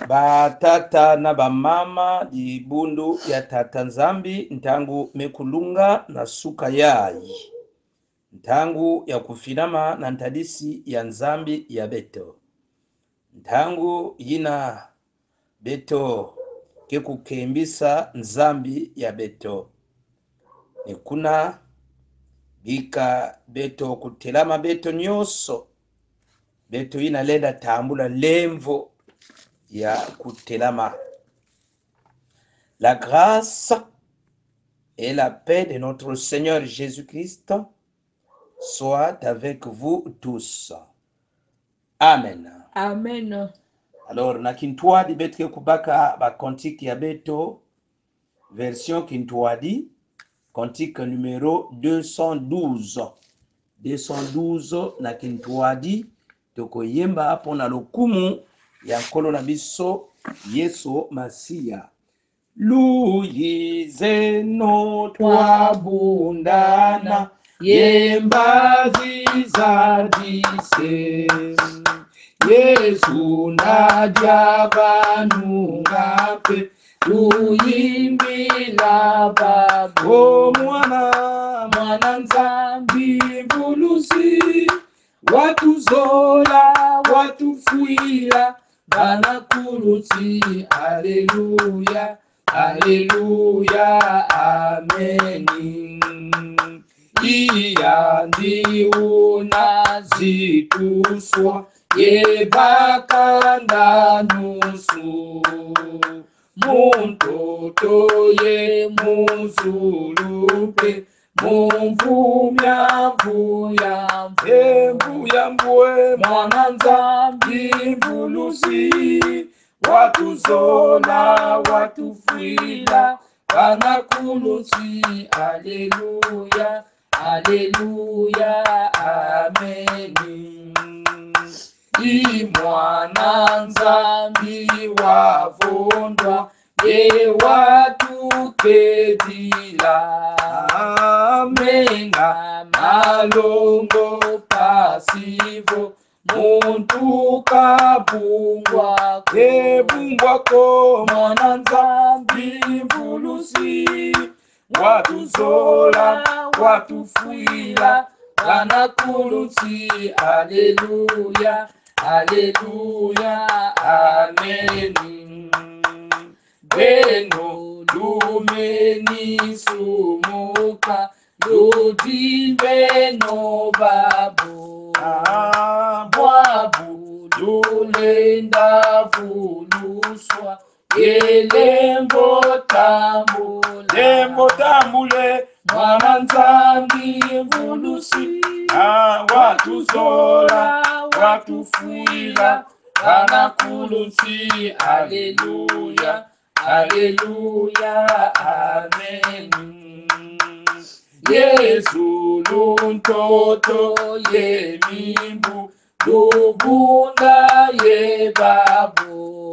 Ba tata na ba mama di bundu ya tata nzambi ntangu mekulunga na suka yayi ntangu ya kufilama na ntadisi ya nzambi ya beto ntangu yina beto ke kukembisa nzambi ya beto nikuna bika beto kutelama beto nyoso beto yina lenda tambula lemvo ya kutelama. La grâce et la paix de notre Seigneur Jésus-Christ soit avec vous tous. Amen. Amen. Alors, na kintuadi betu kubaka ba kontiki ya beto version kintuadi kontiki numéro 212. 212 na kintuadi toko yemba hapo na lokumu ya nkolo na biso Yesu Masia. Luyize no twabundana yemba zizadise Yesu nadia banungape luyimbila babo mwana nzambi bulusi watu zola watu fuila bana kuluti haleluya haleluya ameni iyandi unazituswa yebakanda nusu muntoto ye muzulupe mumvumya mvuya mvuya mbue mwana nzambi mbulusi watu zona watu fuila wanakulusi haleluya haleluya ameni imwana nzambi wavondwa ye watu kedila menga malongo pasivo muntu kabungwa kebungwa ko mwana nzambi mbulusi watu zola watu fuila wanakuluti haleluya haleluya ameni beno lumeni sumuka ludimbe no babu bwabu lulenda vuluswa yelembo tambule mwana nzambi mbulusi watu zola watu fuila wanakulusi haleluya haleluya amen. Yesu luntoto ye mimbu lubunda ye babu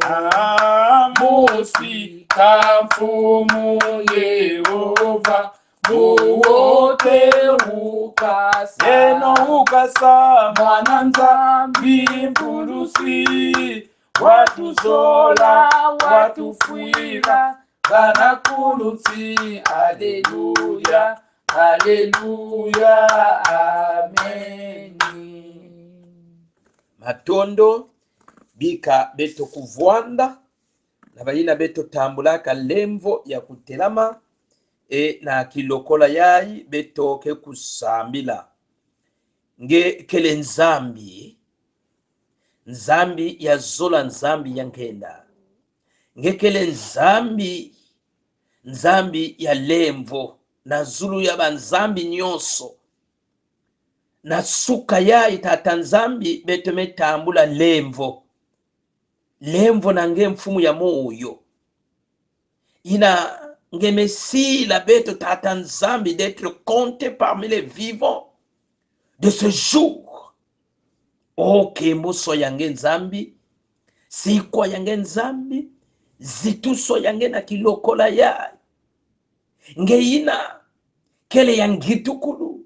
mosi kamfumu Yehova muwote ukasa eno ukasa mwana nzambi mbulusi watu zola watu fuila banakuluti haleluya haleluya amen. Matondo bika beto kuvwanda na bayina beto tambulaka lemvo ya kutelama na kilokola yayi beto ke kusambila nge kele nzambi ya zola nzambi ya nkenda nge kele nzambi ya lemvo na zulu ya banzambi nyonso na suka yayi tata nzambi beto metambula lemvo na nge mfumu ya moyo ina nge messi la beto tata nzambi d'être compté parmi les vivants de ce jour. O kembuso yange nzambi sikwa yange nzambi zituso yange na kilokola ya nge ina kele yangitukulu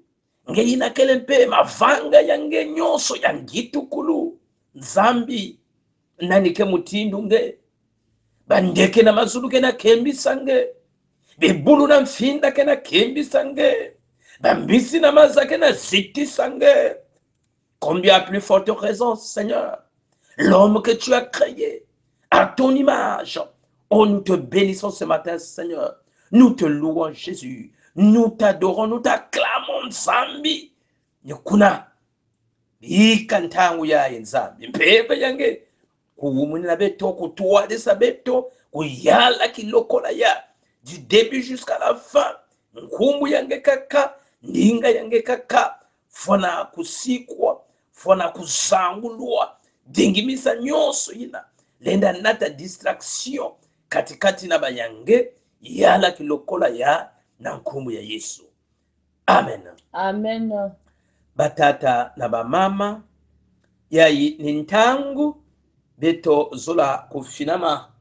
nge ina kele mpe mavanga yange nyonso yangitukulu nzambi nanike mutindu nge bandeke na mazulu kena kembisa nge bebulu na mfinda kena kembisa nge bambisi na maza kena zitisa nge. Combien à plus forte raison, Seigneur, l'homme que tu as créé à ton image. Oh, nous te bénissons ce matin, Seigneur. Nous te louons, Jésus. Nous t'adorons, nous t'acclamons, Zambi. Nyukuna. Ikantangu ya Nzambi. Mpebe yange. Kuumuna beto, kutua desa beto, kuyala kilokola ya. Du début jusqu'à la fin. Nkumbu yange kaka, ndinga yange kaka. Fona kusikwa, fona kuzangulwa. Dingimisa nyoso ina. Lenda nata distraction katikati na bayange yala kilokola ya na nkumbu ya Yesu. Amen. Amen. Batata na bamama yayi nintangu beto zola kufinama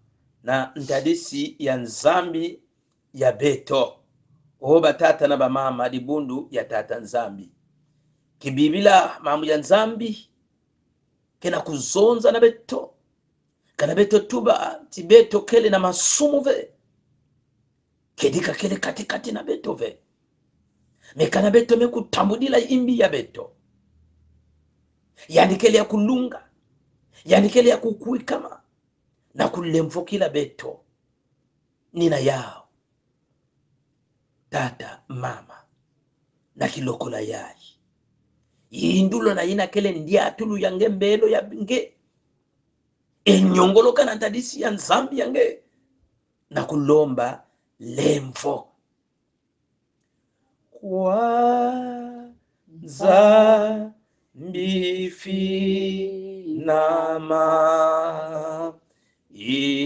na ntadisi ya Nzambi ya beto. O batata na bamama libundu ya tata Nzambi. Kibibila mamu ya Nzambi kena kuzonza na beto. Kana beto tuba ti beto kele na masumu ve. Kedika kele katikati na beto ve. Mekana beto mekutambudila imbi ya beto. Yani kele ya kulunga. Yani kele ya kukui kama. Na kulemfokila beto. Nina yao. Tata mama. Na kilokola yai. Yindulo na ina kele ndia tulu yange mbelo ya binge. Enyongolo kana ntadisi ya Nzambi yange. Na kulomba lemfo. Kwanza mbifi nama. Ifi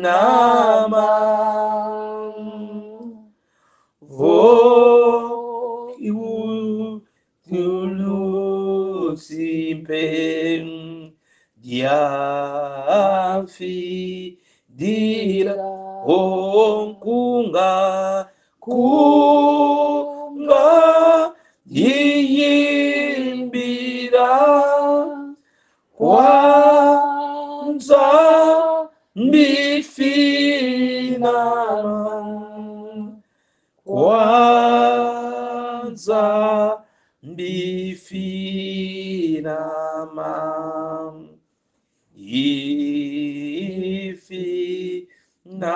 nama. Vokiu tulusipen diafi dira onkunga kunga yiyimbira kwanza mbifina kwanza mbifinama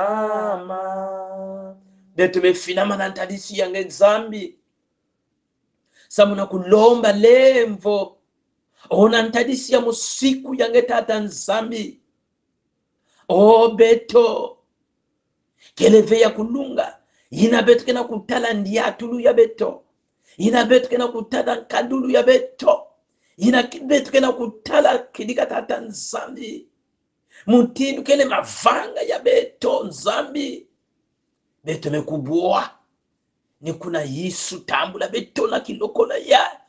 ifinama betu mefinama na ntadisi yange Nzambi samuna kulomba lemvo ona ntadisi ya musiku yange tata Nzambi. O beto keleve ya kulunga ina betu kena kutala ndiatulu ya beto. Ina betu kena kutala kadulu ya beto. Ina betu kena kutala kidika tata Nzambi. Mutindu kele mavanga ya beto Nzambi. Beto mekubwa. Ni kuna Yesu tambula beto na kilokola ya.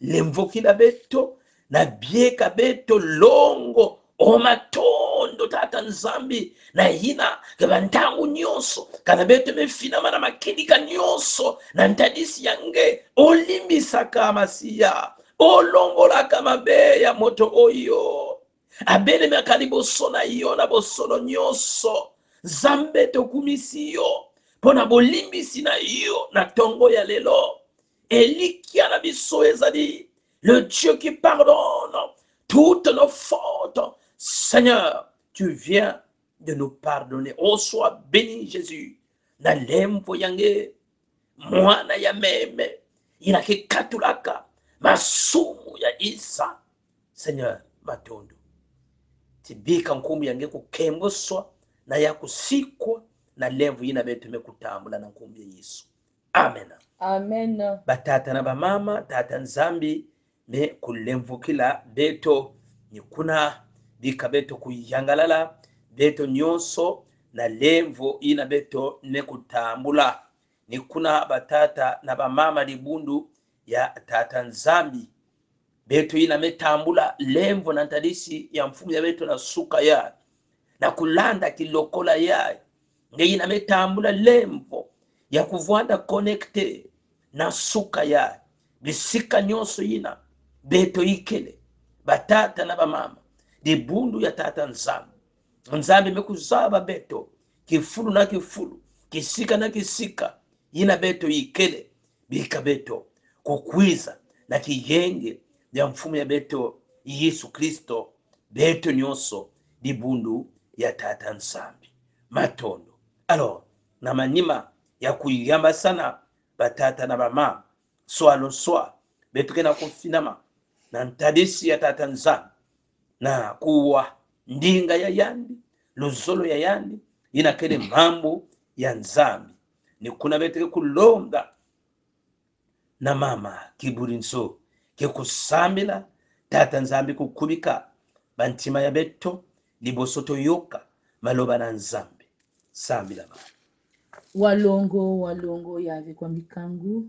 Lemvokila beto na bieka beto longo omatondo tata Nzambi na hina kabantangu nyoso kana beto mefinama na makidika nyoso na ntadisi yange olimbisa kama siya olongola kama beya moto oyo abele mekaliboso na iyo na bosolo nyoso Zambe tokumisi yo pona bolimbisi na iyo na tongo ya lelo elikia na biso ezali le Dieu qui pardonne toutes nos fautes. Seigneur, tu viens de nous pardonner. Oh, sois béni, Jésus. Na lemvo yange, mwana ya meme, inake katulaka, masumu ya Isa. Seigneur, matondo. Tibika nkumu yange kukemboswa, na ya kusikwa, na lemvo ina betu mekutambula na nkumu ya Yesu. Amen. Amen. Batata na bamama, tata Nzambi, me kulemvukila beto nikuna bika beto kuyangalala beto nyonso na lemvo ina beto nekutambula nikuna batata na bamama libundu ya tata Nzambi beto ina metambula lemvo na ntadisi ya mfumu ya beto na suka ya na kulanda kilokola ya nge ina metambula lemvo ya kuvwanda connecte na suka ya bisika nyonso ina beto ikele batata na bamama dibundu ya tata nzambi. Nzambi mekuzaba beto kifulu na kifulu, kisika na kisika, yina beto yikele bika beto kukwiza na kiyenge ya mfumu ya beto Yesu Kristo beto nyoso dibundu ya tata nzambi matondo. Alors na manima ya kuyamba sana batata na bamama swalo swa beto kena konfinama na ntadisi ya tata nzambi na kuwa ndinga ya yandi luzolo ya yandi ina kele mambo ya nzambi ni kuna beteke kulonda na mama kiburinso ke kusambila tata nzambi kukubika bantima ya beto libosoto yoka maloba na nzambi sambila mama walongo yave kwa mikangu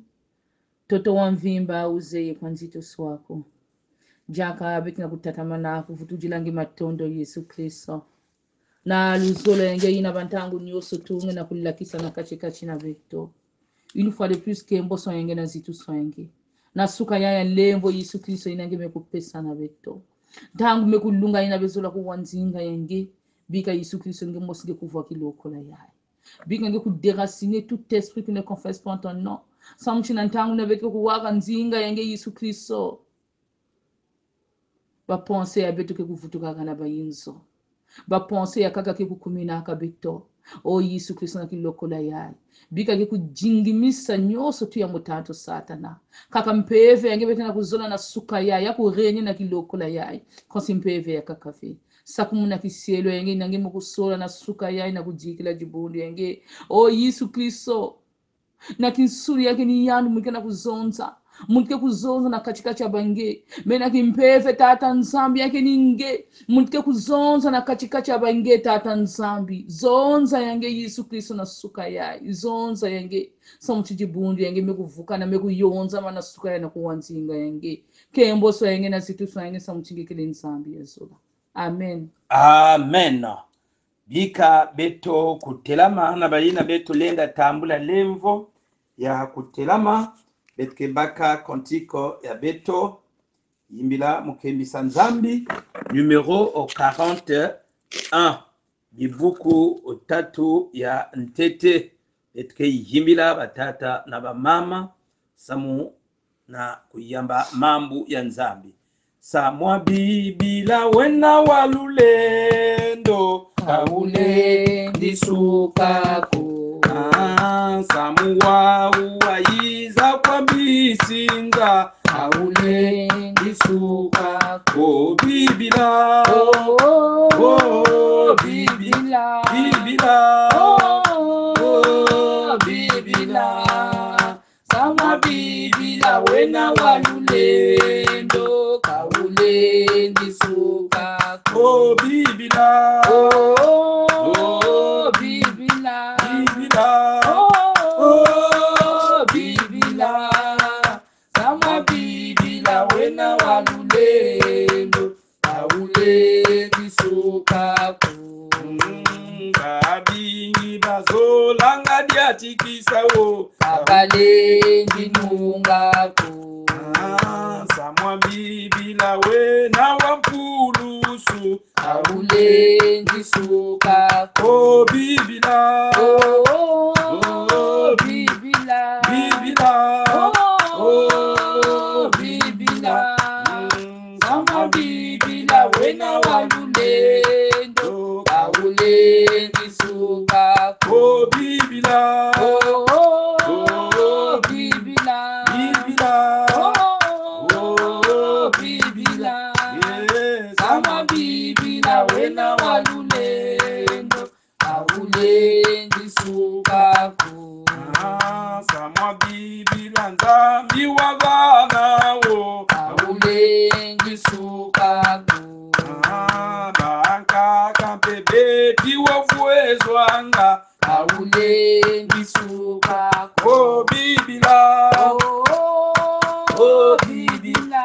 toto wa mvimba uzeye kwa nzito swako jaka betina kutatamana kuvutujilangi matondo Yesu Kristo na luzolo yenge ina bantangu nyoso tunge na kulakisa na kachi na beto une fois de plus que mboso yenge na zitu swenge na suka ya lembo Yesu Kristo inange mekupesa na beto tangu mekulunga ina bezola kuwanzinga yenge bika Yesu Kristo nge mosige kuva kiloko la yaye bika nge kudéraciner tout esprit qui ne confesse pas ton nom samchina ntangu na beto kuwaka nzinga yenge Yesu Kristo ba penser ya beto ke kuvutuka kana bayinzo ba penser ya kaka ke kukumina ka beto o Yesu Kristo na kiloko la yaye bika ke kujingimisa nyoso tu ya mutanto satana kaka mpeve yange betena kuzola na suka ya kurenye na kiloko la yaye konsi mpeve ya kaka fe sakumuna kisielo yange nange mukusola na suka yaye na kujikila jibundi yange o Yesu Kristo na kinsuri yake ni yandu mwikena kuzonza mulike kuzonza na katikati ya bange mena kimpeve tata nzambi yake ninge mulike kuzonza na katikati ya bange tata nzambi zonza yange Yesu Kristo na suka yaye zonza yange samuchijibundi yange mekuvuka na mekuyonza mana suka yaye na kuwanzinga yange kembo so yange na situ so yange samuchingekele nzambi yezola amen amen. Bika beto kutelama na bayina beto lenda tambula lemvo ya kutelama betke baka kontiko ya beto yimbila mukembisa nzambi numero 41 bibuku otatu ya ntete betke yimbila batata na bamama samu na kuyamba mambu ya nzambi samwa bibila wena walulendo kaule ndisukako samuwa uwaiza kwa bisinga kaule ndisukako bibila bibila bibila samwa bibila wena walulendo kaule ndisukako bibila bibila bibila samwa bibila wena walulendo kaule ndisukako kabingi bazolanga diatikisawo kabale ndinungako samwa bibila wena wampulusu kaule ndisukako bibila bibila bibila samwa bibila wena walulendo kaule ndisukako bibila bibila bibila sama bibila wena walulendo kaule ndisukako sama bibila nzambi wabanawo kaule ndisukako banka kampebeti wavuezwanga kaule ndisukako bibila bibila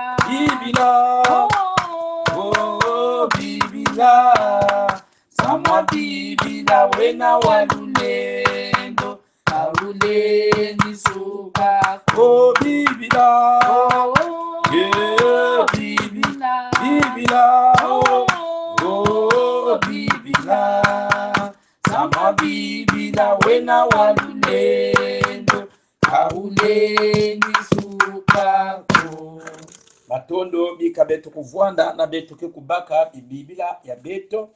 bibila samwa bibila wena walulendo kaule ndisukako bibila bibila Bibila, oh, Bibila, sama Bibila wena walulendo, kauneni sukako. Matondo bika beto kuvwanda na beto kekubaka Bibila ya beto,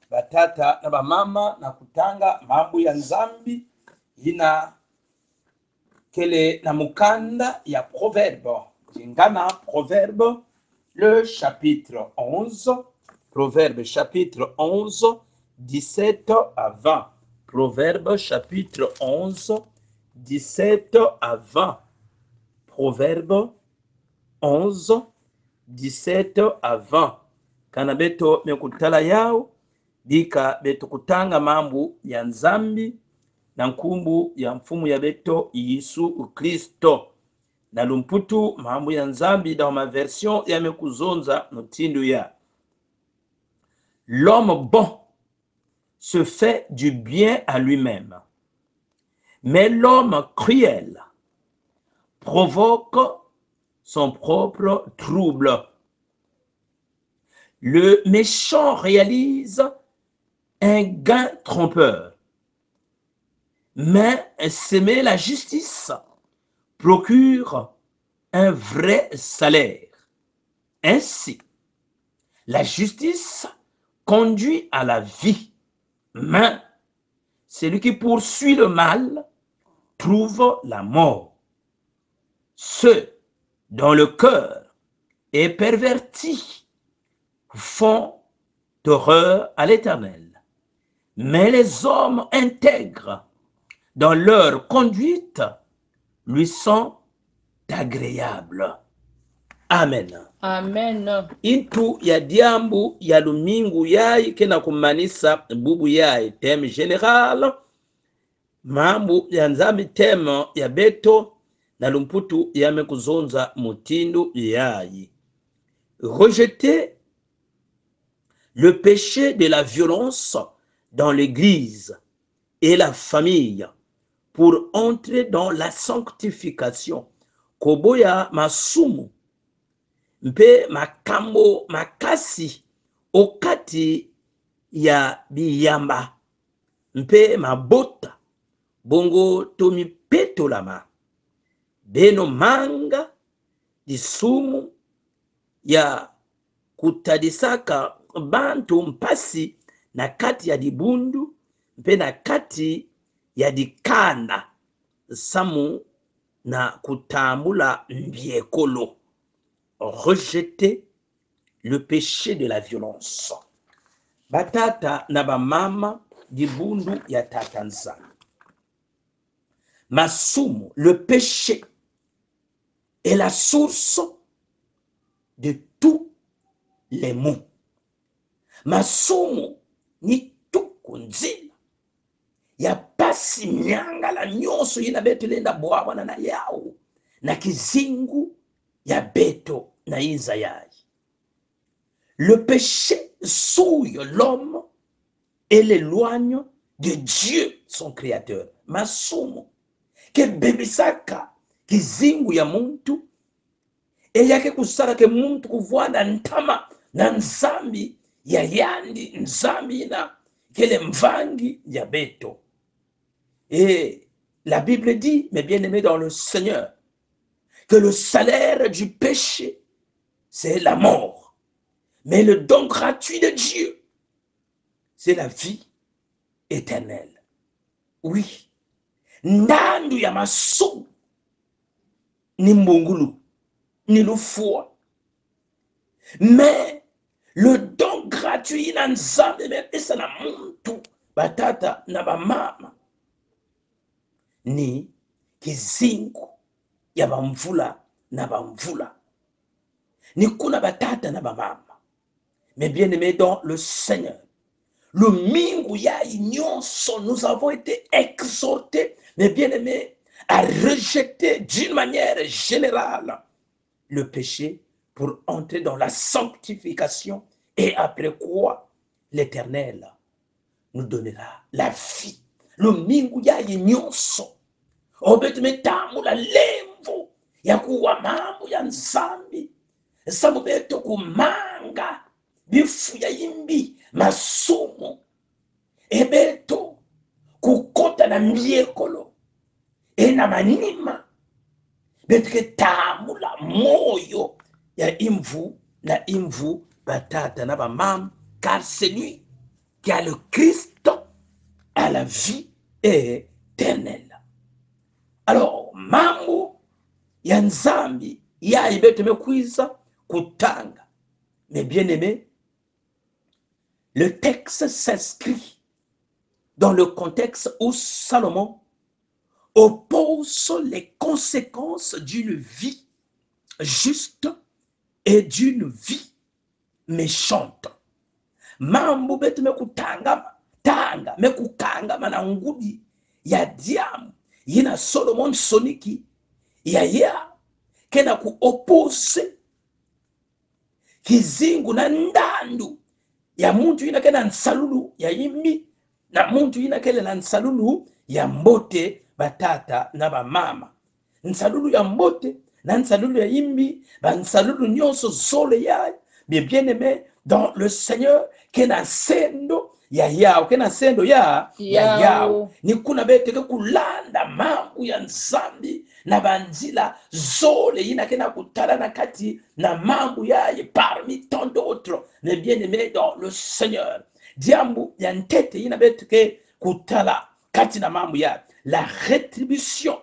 batata na bamama na kutanga mambo ya nzambi, ina kele na mukanda ya proverbe. Jingana proverbe, le chapitre 11, proverbe chapitre 11, 17 à 20. Proverbe chapitre 11, 17 à 20. Proverbe 11, 17 à 20. Kana beto mekutala yao, bika beto kutanga mambo ya nzambi, na nkumbu ya mfumu ya beto Yesu Kristo. Na lumputu mambo ya nzambi dans ma version ya mekuzonza notindu ya. L'homme bon se fait du bien à lui-même, mais l'homme cruel provoque son propre trouble. Le méchant réalise un gain trompeur, mais s'aimer la justice procure un vrai salaire. Ainsi, la justice conduit à la vie, mais celui qui poursuit le mal trouve la mort. Ceux dont le cœur est perverti font horreur à l'Éternel, mais les hommes intègres dans leur conduite lui sont agréables. Amen. Amen. Intu ya diambu ya lumingu yai kena kumanisa bubu yai thème général, mambu ya nzambi thème ya beto, na lumputu ya mekuzonza mutindu yai. Rejeter le péché de la violence dans l'église et la famille pour entrer dans la sanctification. Koboya masumu mpe makambo makasi okati ya biyamba mpe mabota bongo tomipetolama beno manga disumu ya kutadisaka bantu mpasi na kati ya dibundu mpe na kati ya dikanda samu na kutambula mbiekolo. Rejeter le péché de la violence. Batata na bamama dibundu ya tatanza. Masumu, le péché est la source de tous les maux. Masumu ni tukunzila ya pasi nyanga la nyonso yina beto lenda bwabana na yao na kizingu ya beto na iza yai. Le péché souille l'homme et l'éloigne de Dieu son créateur. Masumu ke bebisaka kizingu ya muntu e yake kusara ke muntu kuvwanda ntama na nzambi ya yandi nzambi na kele mvangi ya beto. Et la Bible dit, mes bien-aimés dans le Seigneur, que le salaire du péché, c'est la mort. Mais le don gratuit de Dieu, c'est la vie éternelle. Oui. Ndandu ya masu ni mbungulu, ni lufua. Mais le don gratuit na nzambe mepesa na muntu batata na bamama ni kizingu ya bamvula na bamvula. Ni kuna batata na bamama. Mais bien aimé dans le Seigneur, le mingu ya ignonso, nous avons été exhortés, mais bien aimé, à rejeter d'une manière générale le péché pour entrer dans la sanctification, et après quoi l'Éternel nous donnera la vie. Le mingu ya inyonso obetumetamu la lemvo ya kuwa mambo ya nzambi sabu beto kumama kutanga bifu ya imbi masumu ebeto kukota na mbiekolo ena manima betike tamula moyo ya imvu na imvu batata na bamama, car celui qui a le Christ a la vie éternelle. Alors mambo ya nzambi ya ibeto mekwiza kutanga. Mais bien aimé, le texte s'inscrit dans le contexte où Salomon oppose les conséquences d'une vie juste et d'une vie méchante. Mambo betu mekutanga tanga mekukanga manangudi ya diamu yina Solomon soniki ya kena ku oppose kizingu na ndandu ya muntu yina kena nsalulu ya imi na muntu yina kele na nsalulu ya mbote batata na bamama. Nsalulu ya mbote na nsalulu ya imi ba nsalulu nyonso zole ya bien aimé dans le Seigneur kena sendo ya yao kena sendo ya yao ni kuna beteke kulanda mambo ya nzambi na banzila zole yina kena kutala na kati na mambo yaye parmi tant d'autres. Mais bien aimé dans le Seigneur diambu ya ntete yina beteke kutala kati na mambo ya la rétribution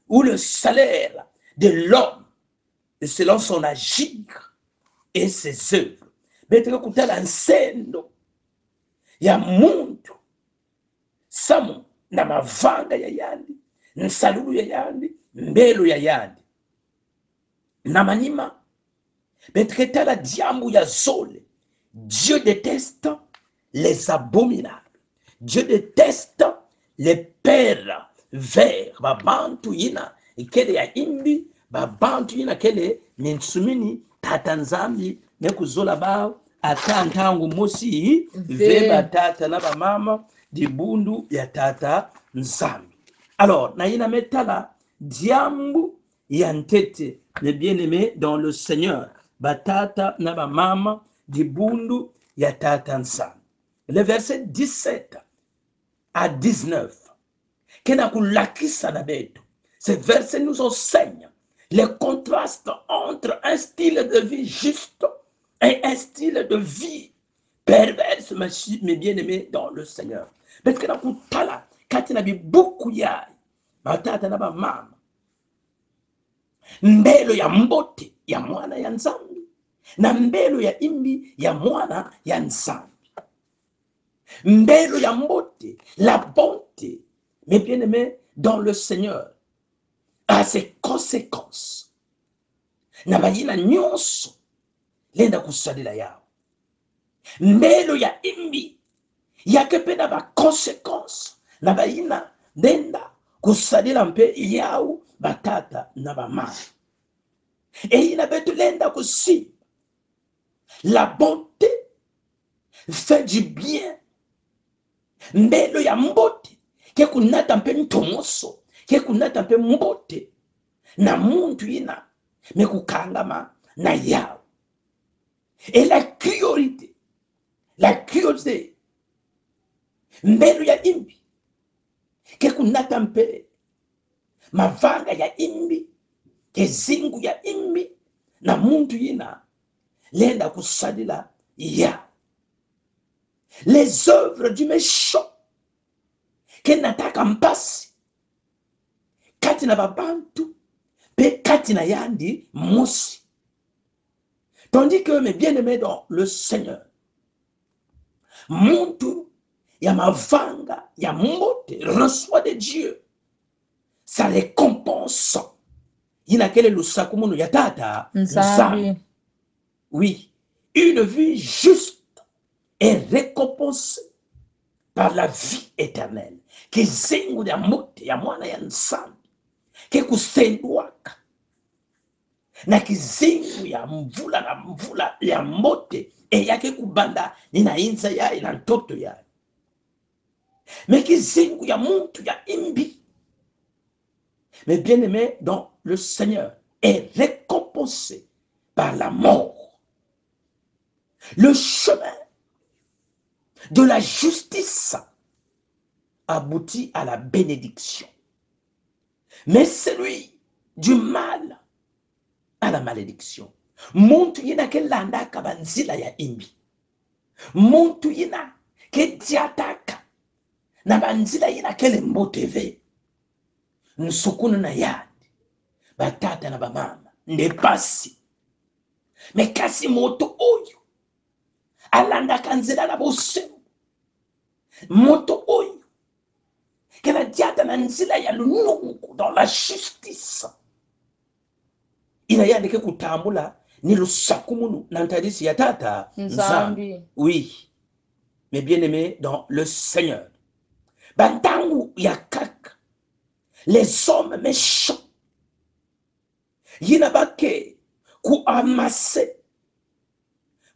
ou le salaire de l'homme selon son agir et ses œuvres. Beteke kutala nsendo ya muntu samu na mavanga ya yandi nsalulu ya yandi mbelo ya yandi na manima beteke tala diambu ya zole. Dieu déteste les abominables. Dieu déteste les pères vers babantu yina ikele ya imbi babantu yina kele minsumini tatanzambi nekuzola bao atantangu mosi ve batata na bamama dibundu ya tata nzambi. Alors na yina metala diambu ya ntete. Les bien-aimés dans le Seigneur batata na bamama dibundu ya tata nzambi. Le verset 17 à 19 kena kulakisa na beto. Ce verset nous enseigne les contrastes entre un style de vie juste et un style de vie perverse, mais bien aimé dans le Seigneur. Parce que na kutala kati na bibuku ya batata na bamama mbelo ya mbote ya mwana ya nzambi na mbelo ya imbi ya mwana ya nzambi. Mbelo ya mbote, la bonté, mais bien aimé dans le Seigneur, a ses conséquences. Na bayina nyonso lenda kusadila yao. Mbelo ya imbi yake pe na ba conséquences. Na bayina lenda kusadila mpe yao batata na bamama. Et ina betu lenda kusi. La bonté fait du bien. Mbelo ya mbote ke kunata mpe ntomoso ke kunata mpe mbote na muntu ina mekukangama na yao. Et la cruauté mbelo ya imbi ke kunata mpe mavanga ya imbi ke zingu ya imbi na muntu ina lenda kusadila yao. Les œuvres du méchant qui n'attaquent mpasi kati na babantu pe kati na yandi mosi. Tandis que mes bien-aimés dans le Seigneur, muntu ya mavanga ya mbote reçoit de Dieu sa récompense. Yina kele lusaku munu ya tata nzambi. Oui, une vie juste est récompensé par la vie éternelle. Kizingu ya mote ya mwana ya nzambi ke kusendwaka na kizingu ya mvula na mvula ya mote e yake kubanda nina inza ya ina ntoto ya. Mais kizingu ya muntu ya imbi, mais bien aimé dans le Seigneur, est récompensé par la mort. Le chemin de la justice aboutit à la bénédiction. Mais celui du mal à la malédiction. Muntu yina ke landa kabanzila ya imbi. Muntu yina ke diataka na banzila yina ke lemboteve. Nsukunu na yadi. Batata na bamama. Nepasi. Mekasi moto oyo. Alanda kanzila na bosemu. Moto oyo. Kena diata na nzila ya lunungu dans la justice. Inayandike kutambula ni lusakumunu nantadisi ya tata nzambi. Oui, mes bien-aimés dans le Seigneur. Bantangu ya kaka, les hommes méchants, yinabake ku amase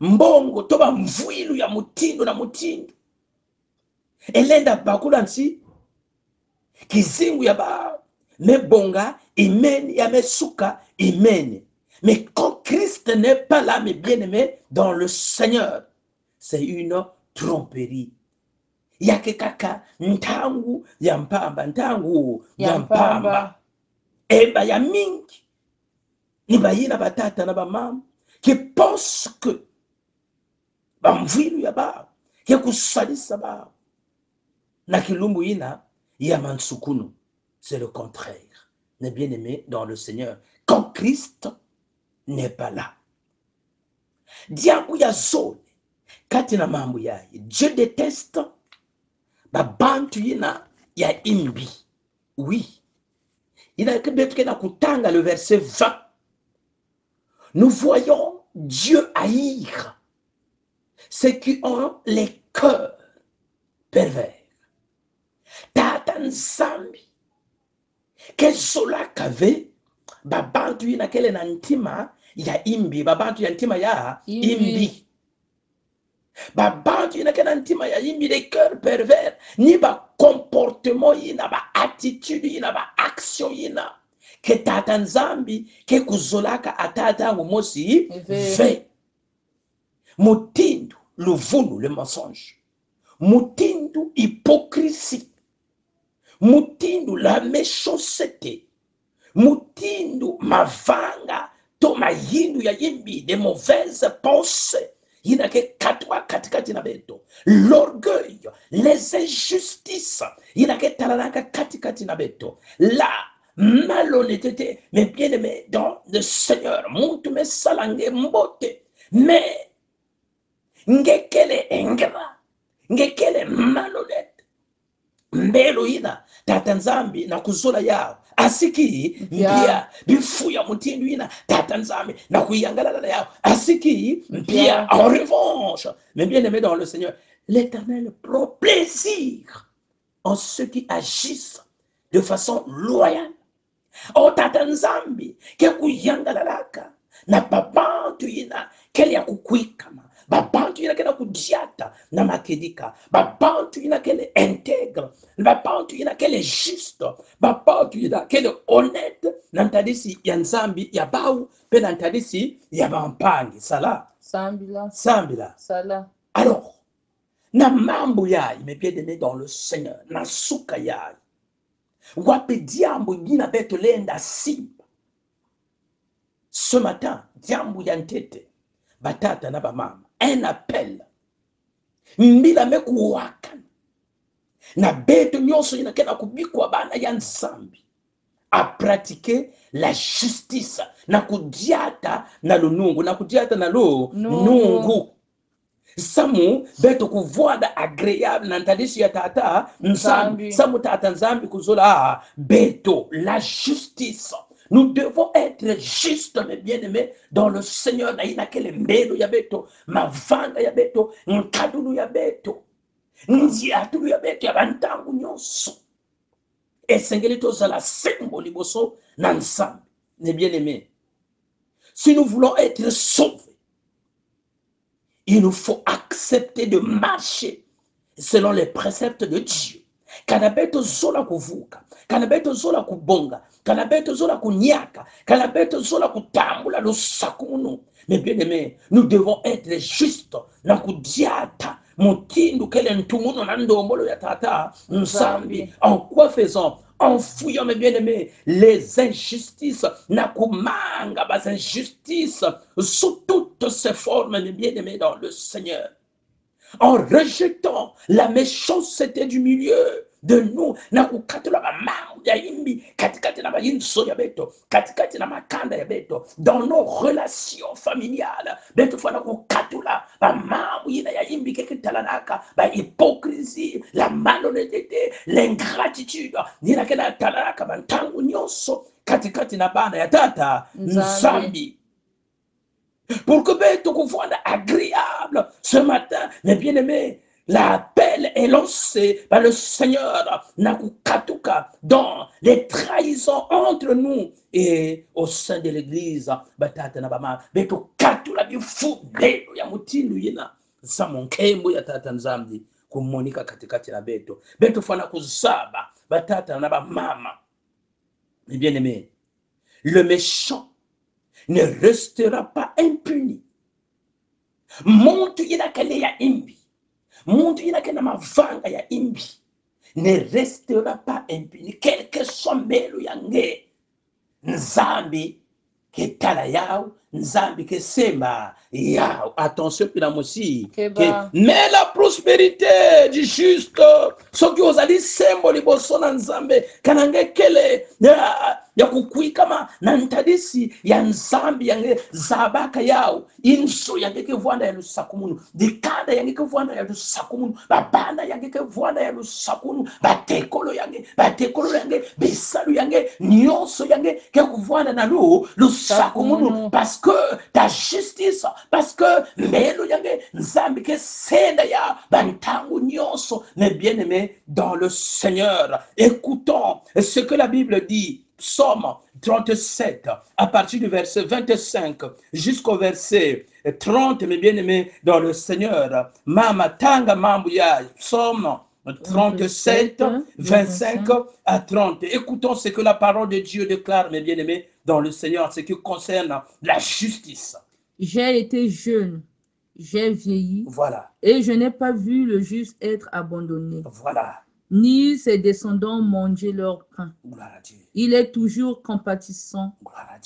mbongo toba mvuilu ya mutindo na mutindo. Elenda bakula nsi kizingu ya ba mebonga imeni ya mesuka imeni. Mais quand Christ n'est pas là, mes bien-aimés, dans le Seigneur, c'est une tromperie. Yake kaka ntangu ya mpamba, ntangu ya mpamba. Eba ya mingi. Niba yina batata na bamama qui pense que bamvilu ya ba, qui kusalisa ba. Na kilumbu yina ya mansukunu. C'est le contraire. Mes bien-aimés dans le Seigneur. Quand Christ n'est pas là. Diabu ya zone kati na mambo yaye. Dieu déteste babantu yina ya imbi. Oui. Il a que na kutanga le verset 20. Nous voyons Dieu haïr ceux qui ont les cœurs pervers. Tata nzambi kezola kave babantu yina kele na ntima ya imbi, babantu ya ntima ya imbi. Babantu yina kele na ntima ya imbi, les cœurs pervers, ni ba comportement yina, ba attitude yina, ba action yina, ke tata nzambi ke kuzolaka atata mosi ve. Mutindu luvunu, le mensonge. Mutindu hypocrisie. Mutindu la méchanceté. Mutindu mavanga to mayindu ya yimbi, des mauvaises pensées. Yina ke katwa katikati na beto. L'orgueil, les injustices. Yina ke talanaka katikati na beto. La malhonnêteté. Mais bien aimé dans le Seigneur, muntu me salange mbote. Mais ngekele engera, ngekele malhonnête. Mbelo yina tata nzambi na kuzola yao asiki mbia bifuya mutindu yina tata nzambi na kuyangalala yao asiki mbia. En revanche, mais bien aimé dans le Seigneur, l'Éternel prend plaisir en ceux qui agissent de façon loyale. O tata nzambi ke kuyangalalaka na babantu yina kele ya kukwikama, babantu yina kele kudiata na makedika, babantu yina kele intègre, babantu yina kele juste, babantu yina kele honnête, nantadisi ya nzambi ya bau pe nantadisi ya bampangi. Sala sambila sala. Alors na mambo yai, mes bien-aimés dans le Seigneur, na suka yai wape diambo yina beto lenda simba. Ce matin, diambo yantete batata na bamama, un appel mbila meku wakana na beto nyonso yina kena kubikwa bana ya nzambi à pratiquer la justice na kudiata na lunungu, na kudiata na lo nungu. Samu beto kuvoada agréable na ntadisi ya tata nzambi. Samu tata nzambi kuzola beto la justice. Nous devons être justes, mes bien-aimés, dans le Seigneur. Na ina kele mbelo ya beto, mavanga ya beto, nkadulu ya beto, nziatulu ya beto ya bantangu nyonso. Esengeli tozala sembo liboso na nzambi. Mes bien-aimés, si nous voulons être sauvés, il nous faut accepter de marcher selon les préceptes de Dieu. kanabeto zola kuvuka, kanabeto zola kubonga, kanabeto zola kunyaka, kanabeto zola kutambula lusakunu. Mais bien aimé, nous devons être justes na kudiata motindu kele ntumuno na ndombolo ya tata nzambi. En quoi faisons? En fouillant, mes bien-aimés, les injustices, na kumanga bas injustices sous toutes ses formes, mes bien-aimés dans le Seigneur. En rejetant la méchanceté du milieu de nous, na kukatula ba mamu ya imbi, katikati na ba yinso ya beto, katikati na makanda ya beto, dans nos relations familiales, beto fana kukatula ba mamu yina ya imbi kekitalanaka, ba hypocrisie, la malhonnêteté, l'ingratitude, yina kena talanaka ba ntangu nyonso, katikati na bana ya tata, nzambi. Pour que beto kuvwana agréable ce matin, mes bien-aimés, l'appel est lancé par le Seigneur Nakukatuka dans les trahisons entre nous et au sein de l'église. Batata nabama beto katula bifu beto ya mutindu yina samonkembo ya tata nzambi kumonika katikati na beto fana kuzaba batata naba mama. Mes bien-aimés, le méchant ne restera pas impuni. Muntu inakale ya imbi, muntu inakale mavanga ya imbi, ne restera pas impuni. Quel que soit melo yange, nzambi ketala yao, nzambi kesema yao. Attention pila mosi. Mais la prospérité du juste, ce qui osali symbole bosona nzambe, kanange kele ya kukwikama na ntadisi ya nzambi yange zabaka yao, inso yange kevwanda ya lusakumunu, dikanda yange kevwanda ya lusakumunu, babana yange kevwanda ya lusakumunu, batekolo yange, bisalu yange, nyonso yange kevwanda na lusakumunu, parce que ta justice, parce que melo yange nzambi ke senda ya bantangu nyonso. Mais bien aimés dans le Seigneur, écoutons ce que la Bible dit. Psaume 37, à partir du verset 25 jusqu'au verset 30, mes bien-aimés dans le Seigneur. Mama tanga mambuya, Psaume 37, 25 à 30. Écoutons ce que la parole de Dieu déclare, mes bien-aimés dans le Seigneur, ce qui concerne la justice. J'ai été jeune, j'ai vieilli, voilà, et je n'ai pas vu le juste être abandonné. Voilà. Ni ses descendants manger leur pain. Il est toujours compatissant.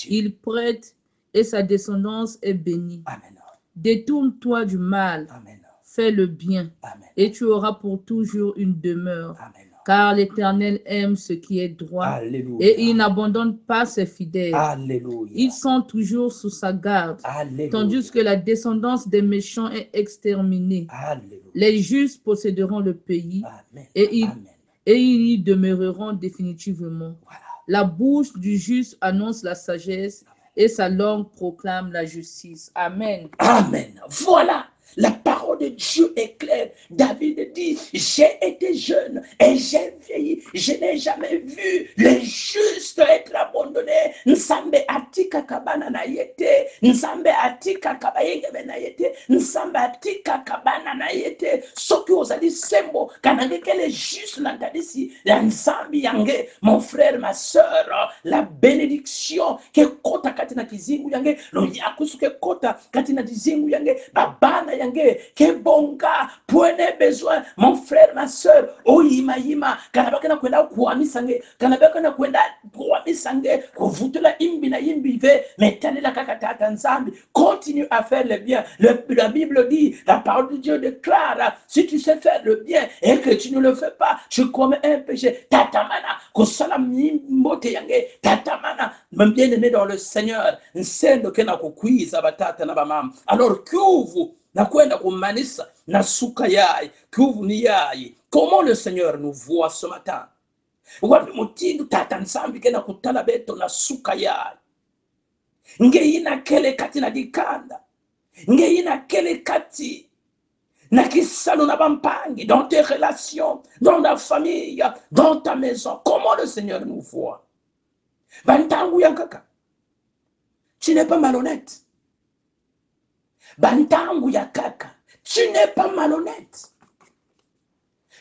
Il prête et sa descendance est bénie. Amen. Détourne-toi du mal. Amen. Fais le bien. Amen. Et tu auras pour toujours une demeure. Amen. Car l'Éternel aime ce qui est droit. Alléluia. Et il n'abandonne pas ses fidèles. Alléluia. Ils sont toujours sous sa garde. Alléluia. Tandis que la descendance des méchants est exterminée. Alléluia. Les justes posséderont le pays. Amen. Et ils Amen. y demeureront définitivement. Voilà. La bouche du juste annonce la sagesse et sa langue proclame la justice. Amen. Amen. Voilà. La parole de Dieu est claire. David dit, j'ai été jeune et j'ai vieilli. Je n'ai jamais vu les justes être abandonnés. Nsambe atika kabana na yete. Nsambe atika kabayenge na yete. Nsambe atika kabana na yete. Soki ozali sembo kanange kele juste na kadisi ya nsambi yange. Mon frère, ma soeur, la bénédiction ke kota katina kizingu yange. Lo yakusu ke kota katina kizingu yange. Babana yange. Kebonga, prenez besoin, mon frère, ma soeur, oyima yima, kanabakana kwenda kuamisange, kanabakana kwenda kuamisange, kuvutula imbi na imbi ve, metalela kakatata nzambi, continue à faire le bien. La Bible dit, la parole de Dieu déclare, si tu sais faire le bien et que tu ne le fais pas, tu commets un péché. Tatamana, kosala mbote yange, tatamana, même bien aimé dans le Seigneur, nsendo kena kukwiza batata na bamama. Alors kuvu na kwenda kumanisa na suka yai kuvu ni yai. Comment le Seigneur nous voit ce matin? Wapi mutindu tata nsambi kena kutala beto na suka yai. Nge ina kele kati na dikanda. Nge ina kele kati na kisalo na bampangi dans tes relations, dans ta famille, dans ta maison. Comment le Seigneur nous voit? Bantangu yankaka. Tu n'es pas malhonnête. Bantangu ya kaka, tu n'es pas malhonnête.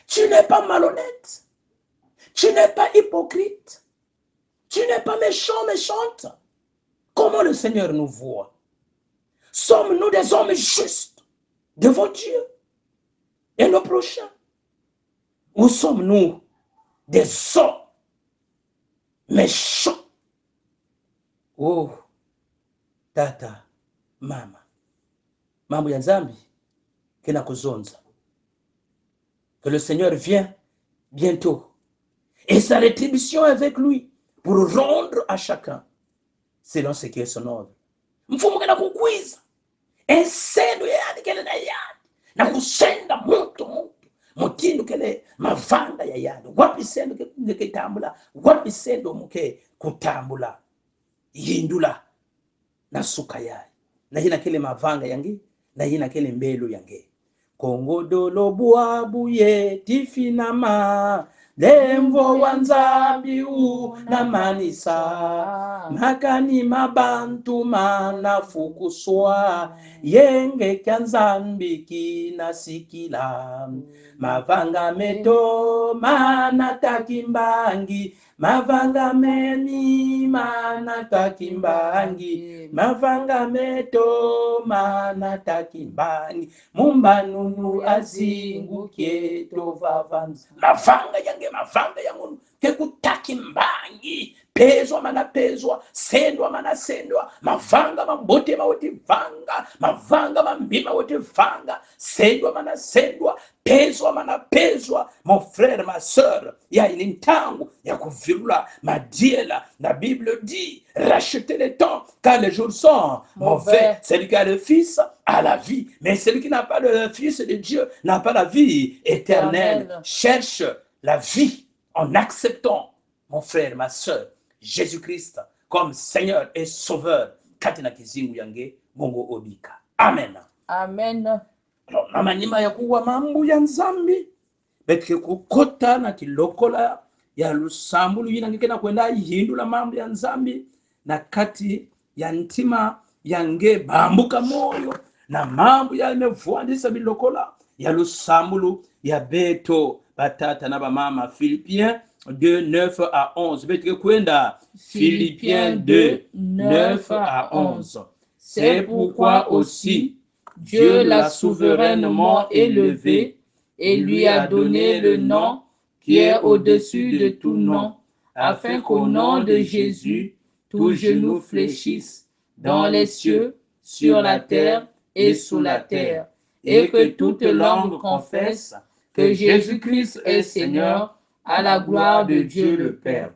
Tu n'es pas malhonnête. Tu n'es pas hypocrite. Tu n'es pas méchant, méchante. Comment le Seigneur nous voit? Sommes-nous des hommes justes devant Dieu et nos prochains? Ou sommes-nous des hommes méchants? Oh, tata, mama, mambo ya nzambi kena kuzonza. Que le Seigneur vient bientôt. Et sa rétribution est avec lui pour rendre à chacun selon ce qui est son œuvre. Mfumo kena kukwiza. Ensendo yadi kele na yadi. Na kusenda mutu. Mutindo kele mavanga ya yadi. Wapi sendo ke tambula. Wapi sendo muke kutambula. Yindula. Na suka yai. Na hina kele mavanga yangi. Na hina kele mbelo yangi. Kongo dolo buabuye tifinama. Lemvo wanzambi na manisa. Makani mabantu mana fukuswa. Yenge kanzambi kina sikila. Mavanga meto mana takimbangi. Mavanga meni mana takimbangi. Mavanga meto mana takimbangi. Mumbanunu azingu kieto vavanza. Mavanga yangu kekutakimbangi. Pezwa mana pezwa, sendwa mana sendwa, mavanga mambote mawote vanga, mavanga mambima wote vanga, sendwa mana sendwa, pezwa mana pezwa. Mon frère, ma soeur, il y a une tango, il y a kuvirula, madiela, la Bible dit, rachetez les temps, car les jours sont mauvais. Celui qui a le Fils a la vie, mais celui qui n'a pas le Fils de Dieu n'a pas la vie éternelle. Cherche la vie en acceptant, mon frère, ma soeur, Jésus-Christ comme Seigneur et Sauveur. Katina kizingu yange Mungu obika. Amen. Amen. Alors, na manima ya kuwa mambu ya nzambi betke kukota na kilokola ya lusambulu yina ngikena kwenda yindula mambu ya nzambi na kati ya ntima yange bambuka moyo na mambu ya mevuandisa bilokola ya lusambulu ya beto batata na bamama. Philippiens 2, 9 à 11. Philippiens 2, 9 à 11. C'est pourquoi aussi Dieu l'a souverainement élevé et lui a donné le nom qui est au-dessus de tout nom, afin qu'au nom de Jésus, tout genou fléchisse dans les cieux, sur la terre et sous la terre, et que toute langue confesse que Jésus-Christ est Seigneur, à la gloire de Dieu le Père.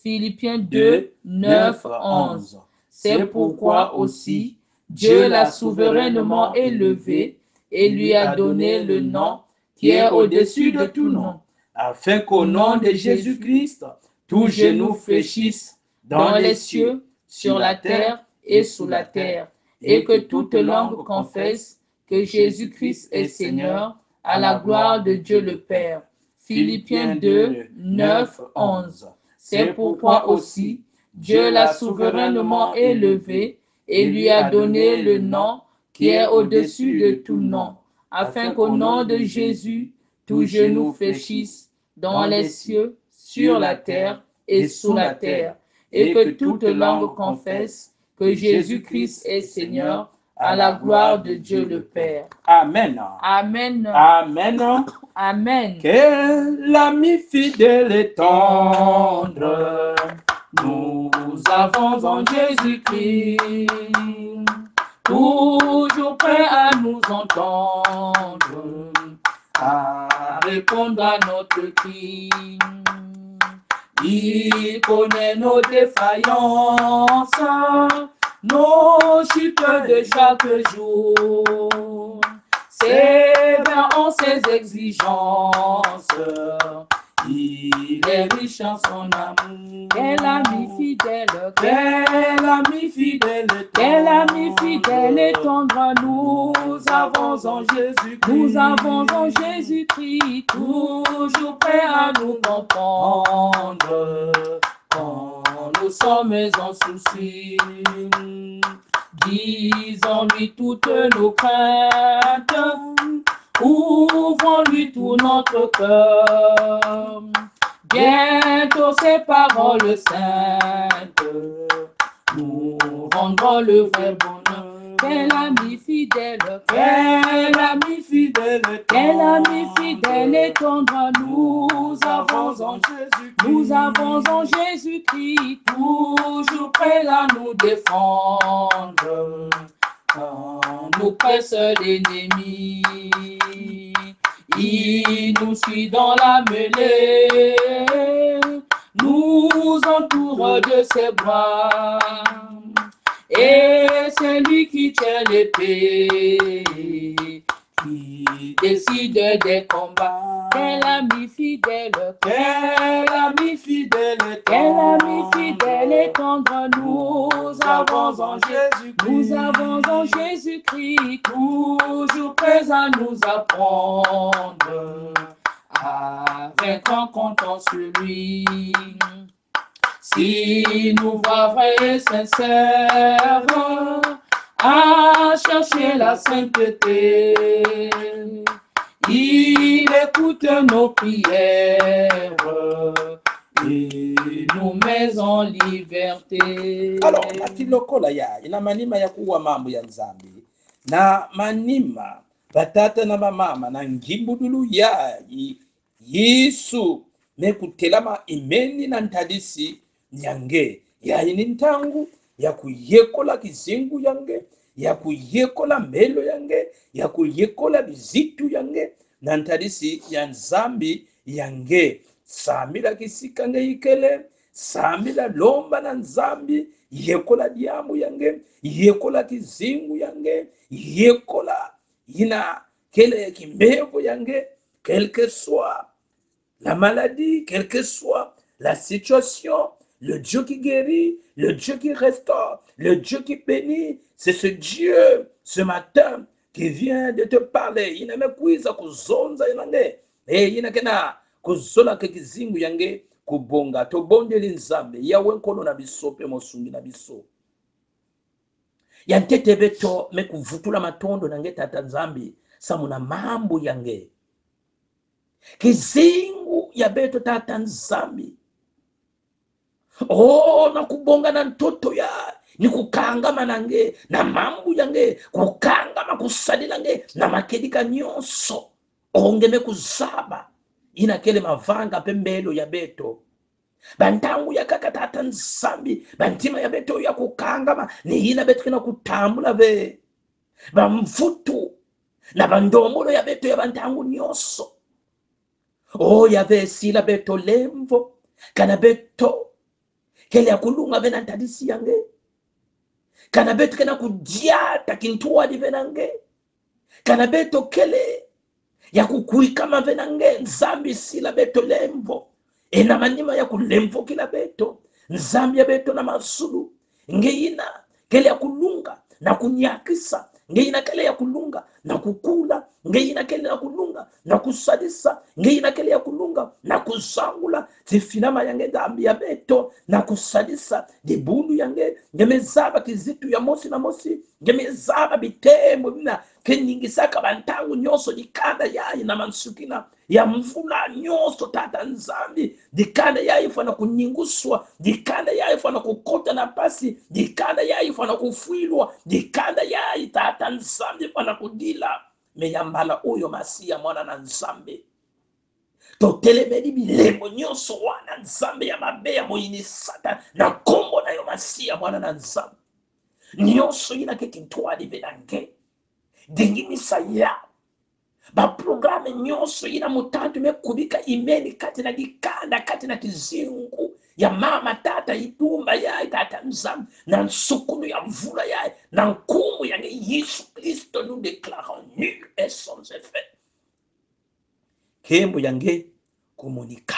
Philippiens 2, 9, 11. C'est pourquoi aussi Dieu l'a souverainement élevé et lui a donné le nom qui est au-dessus de tout nom, afin qu'au nom de Jésus-Christ, tout genou fléchisse dans les cieux, sur la terre et sous la terre, et que toute langue confesse que Jésus-Christ est Seigneur, à la gloire de Dieu le Père. Philippiens 2, 9, 11. C'est pourquoi aussi Dieu l'a souverainement élevé et lui a donné le nom qui est au-dessus de tout nom, afin qu'au nom de Jésus, tout genou fléchisse dans les cieux, sur la terre et sous la terre, et que toute langue confesse que Jésus-Christ est Seigneur, à la gloire de Dieu le Père. Amen. Amen. Amen. Amen. Que l'ami fidèle et tendre nous avons en Jésus-Christ, toujours prêt à nous entendre, à répondre à notre cri. Il connaît nos défaillances, nos chutes de chaque jour. Sévère en ses exigences, il est riche en son amour. Quel ami fidèle, quel ami fidèle, quel ami fidèle et tendre, nous avons en Jésus-Christ. Nous avons en Jésus-Christ, toujours prêt à nous comprendre quand nous sommes en souci. Disons-lui toutes nos craintes, ouvrons-lui tout notre cœur. Bientôt ces paroles saintes nous rendront le vrai bonheur. Quel ami fidèle, quel ami fidèle, quel ami fidèle et tendre, nous avons en Jésus-Christ, toujours prêt à nous défendre quand nous presse l'ennemi. Il nous suit dans la mêlée, nous entoure de ses bras, et c'est lui qui tient l'épée, qui décide des combats. Quel ami fidèle, quel ami fidèle, quel ami fidèle et tendre, nous avons en Jésus-Christ, toujours prêt à nous apprendre à vaincre en comptant sur lui. Si nous voit vrai et sincère à chercher la sainteté, il écoute nos prières et nous met en liberté. Alors nakilokola ya ina manima ya kuwa mambo ya nzambi na manima batata na mamama na ngimbudulu ya Yesu mekutelama imeni na ntadisi nyange ya ini ntangu ya kuyekola kizingu yange, ya kuyekola melo yange, ya kuyekola bizitu yange na ntadisi ya nzambi yange. Samila kisika nge ikele, samila lomba na nzambi, yekola diamu yange, yekola kizingu yange, yekola ina kele kimevo yange, quel que soit la maladie, quelle que soit la situation, le Dieu qui guérit, le Dieu qui restaure, le Dieu qui bénit, c'est ce Dieu ce matin qui vient de te parler. Il me kuiza kuzonza inange, ina kena kuzola ke kizingu yange kubonga tobondeli nzambe yawe nkono na biso pe mosungi na biso yantete beto me kuvutula matondo nange tata nzambi samuna mambo yange kizingu ya beto tata nzambi. Oh, na kubonga na ntoto ya ni kukangama nange na mambo yange, kukangama kusalila nge na makedika nyonso ongeme kuzaba ina kele mavanga pembelo ya beto bantangu ya kaka tata nzambi bantima ya beto ya kukangama ni ina beto kina kutambula ve bamfutu na bandombolo ya beto ya bantangu nyonso. Oh, ya ve sila beto lemvo kana beto kele ya kulunga vena ntadisi yange, kana beto kena kudiata kintuwa di venange, kana beto kele ya kukuikama venange nzambi sila beto lemvo ena manima ya kulemvo kila beto nzambi ya beto na masulu ngeina kele ya kulunga na kunyakisa, ngeina kele ya kulunga na kukula, ngeina kele ya kulunga na kusadisa, ngeina kele ya kulunga na kuzangula tifinama yange dambi ya beto na kusadisa dibundu yange ngemezaba kizitu ya mosi na mosi, ngemezaba bitembo bina keningisaka bantangu nyoso dikanda yayi na mansukina ya mvula nyoso tata nzambi dikanda yayi fana kunyinguswa, dikanda yayi fana kukota na pasi, dikanda yayi fana kufuilwa, dikanda yayi tata nzambi fana kudila meyambala uyo masia mwana na nzambi totelemeli bilembo nyonso wana nzambe ya mabeya moyini sata na kombo na yo masia mwana na nzambe nyonso ina ke kintwali venange dingimisa ya ba programe nyonso ina mutantu mekubika imeni kati na dikanda kati na kizingu ya mama tata itumba ya tata nzambe na nsukunu ya mvula ya na nkumu ya Yesu Kristo nous déclarons nul et sans effet. Kembo yange komunika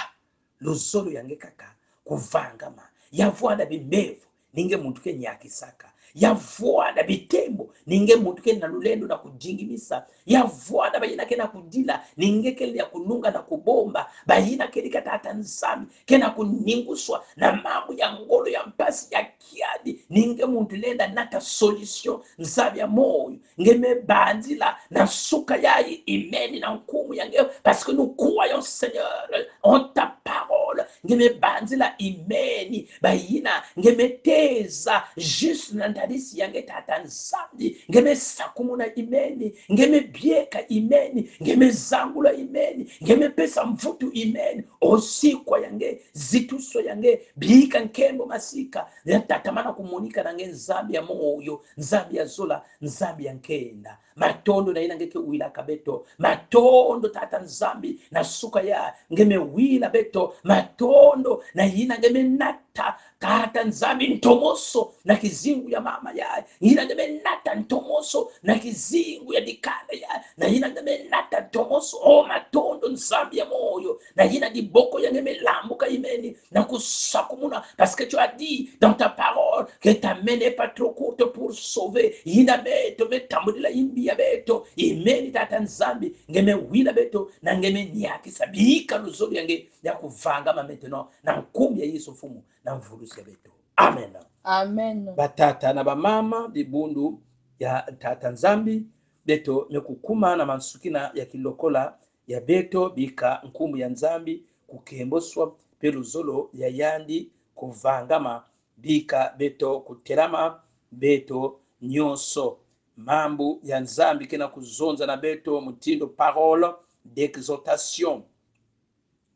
lozolo yange kaka kuvangama yavwada bimevu ninge muntu ke nyakisaka, yavwada bitembo ninge muntu ke na lulendo na kujingimisa, yavwada bayina ke na kudila ninge ke ya kununga na kubomba bayina ke likatata nzambi ke na kuninguswa na mambo ya ngolo ya mpasi ya kiadi ninge muntu lenda nata solution nzambi ya moyo ngeme bandila na suka yayi imeni na nkumu yange parce que nous croyons Seigneur en ta parole ngemebanzila imeni bayina ngemeteza juste na ndalisi yange tata nzambi ngemesakumuna imeni ngemebyeka imeni ngemezangula imeni ngemepesa mvutu imeni osikwa yange zituso yange bika nkembo masika tatamana kumunika nange nzambi ya moyo nzambi ya zola nzambi ya nkenda matondo na ina ngeke wila kabeto matondo tata nzambi na suka ya ngeme wila beto matondo na ina ngeme nata tata nzambi ntomoso na kizingu ya mama ya ina ngeme nata ntomoso na kizingu ya dikanda ya na ina ngeme nata ntomoso o matondo nzambi ya moyo na ina diboko ya ngeme lambuka imeni na kusakumuna parce que tu as dit dans ta parole que ta main n'est pas trop courte pour sauver ina beto metambulila imbi ya beto imeni tata nzambi ngeme wila beto na ngeme nyakisa bika luzuri yange ya kuvanga maintenant na nkumbi ya Yesu fumu na mvulusi ya beto amen amen batata na bamama bibundu ya tata nzambi beto mekukuma na mansukina ya kilokola ya beto bika nkumbu ya nzambi kukemboswa peluzolo ya yandi kuvangama bika beto kuterama beto nyonso mambu ya nzambi kena kuzonza na beto mutindo parole d'exhortation.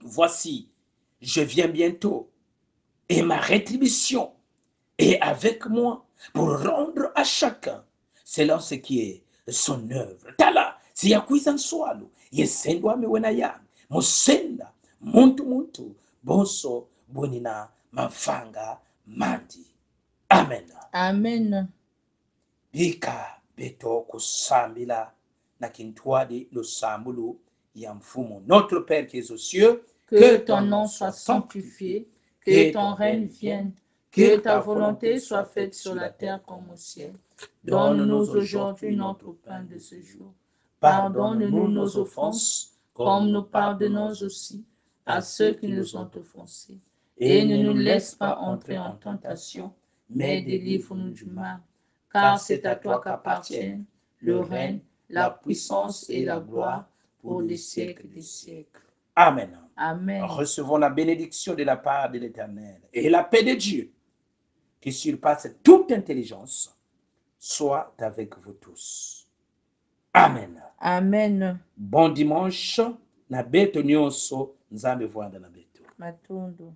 Voici, je viens bientôt et ma rétribution est avec moi pour rendre à chacun selon ce qui est son œuvre. Tala siyakuiza nswalu yesendwa miwena yami musenda muntu bonso bonina mafanga mandi amen amen bika beto kusambila na kintwadi losambulu ya mfumo. Notre Père qui est aux cieux, que ton nom soit sanctifié, que ton règne vienne, que ta volonté soit faite sur la terre comme au ciel. Donne-nous aujourd'hui notre pain de ce jour. Pardonne-nous nos offenses, comme nous pardonnons aussi à ceux qui nous ont offensés. Et ne nous laisse pas entrer en tentation, mais délivre-nous du mal. Car c'est à toi qu'appartiennent le règne, la puissance et la gloire pour les siècles des siècles. Amen. Amen. Recevons la bénédiction de la part de l'Éternel et la paix de Dieu qui surpasse toute intelligence soit avec vous tous. Amen. Amen. Bon dimanche na beto nyonso nzambe vwanda na beto. Matundu.